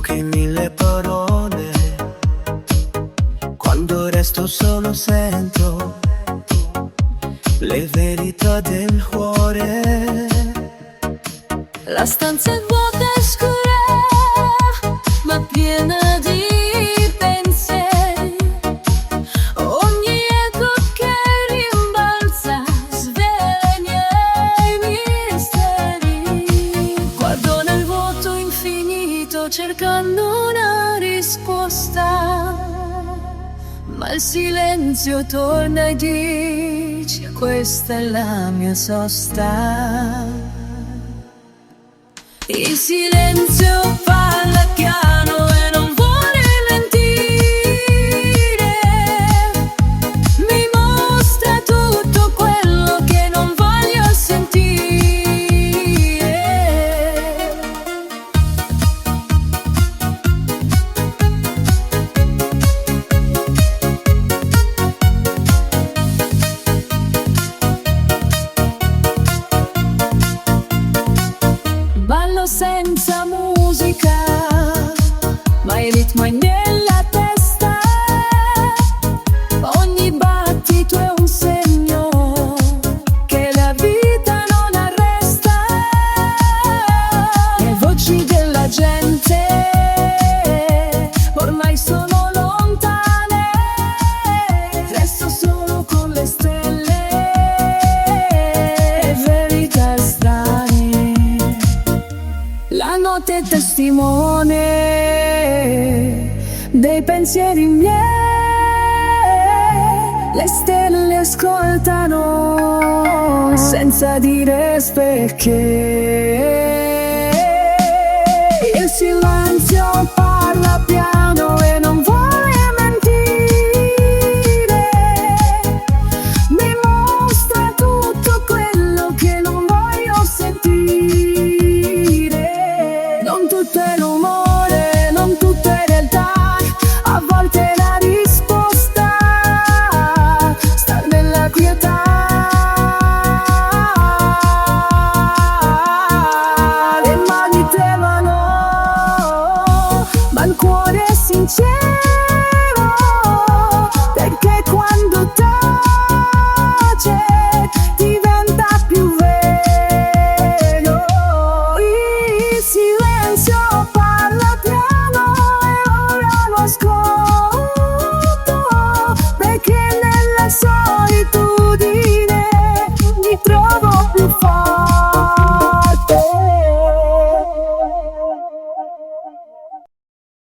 poche mille parole. Quando resto solo sento le verità del cuore. La stanza è vuota e scura, ma piena di pensieri. Ogni eco che rimbalza svela i miei misteri. Guardo nel vuoto infinito cercando una risposta, ma il silenzio torna e dice: questa è la mia sosta. Il silenzio parla piano e non vuole mentire. Mi mostra tutto quello che non voglio sentire. Ballo senza musica, ma il ritmo è nella testa. Ogni battito è un segno che la vita non arresta. Le voci della gente ormai sono lontane, resto solo con le stelle e verità strane. La notte è testimone dei pensieri miei, le stelle ascoltano senza dire perché. Il silenzio parla piano e non vuole mentire. Mi mostra tutto quello che non voglio sentire. Non tutto è rumore, non tutto è realtà, a volte la risposta sta nella quietà. Le mani tremano, ma il cuore è sincero.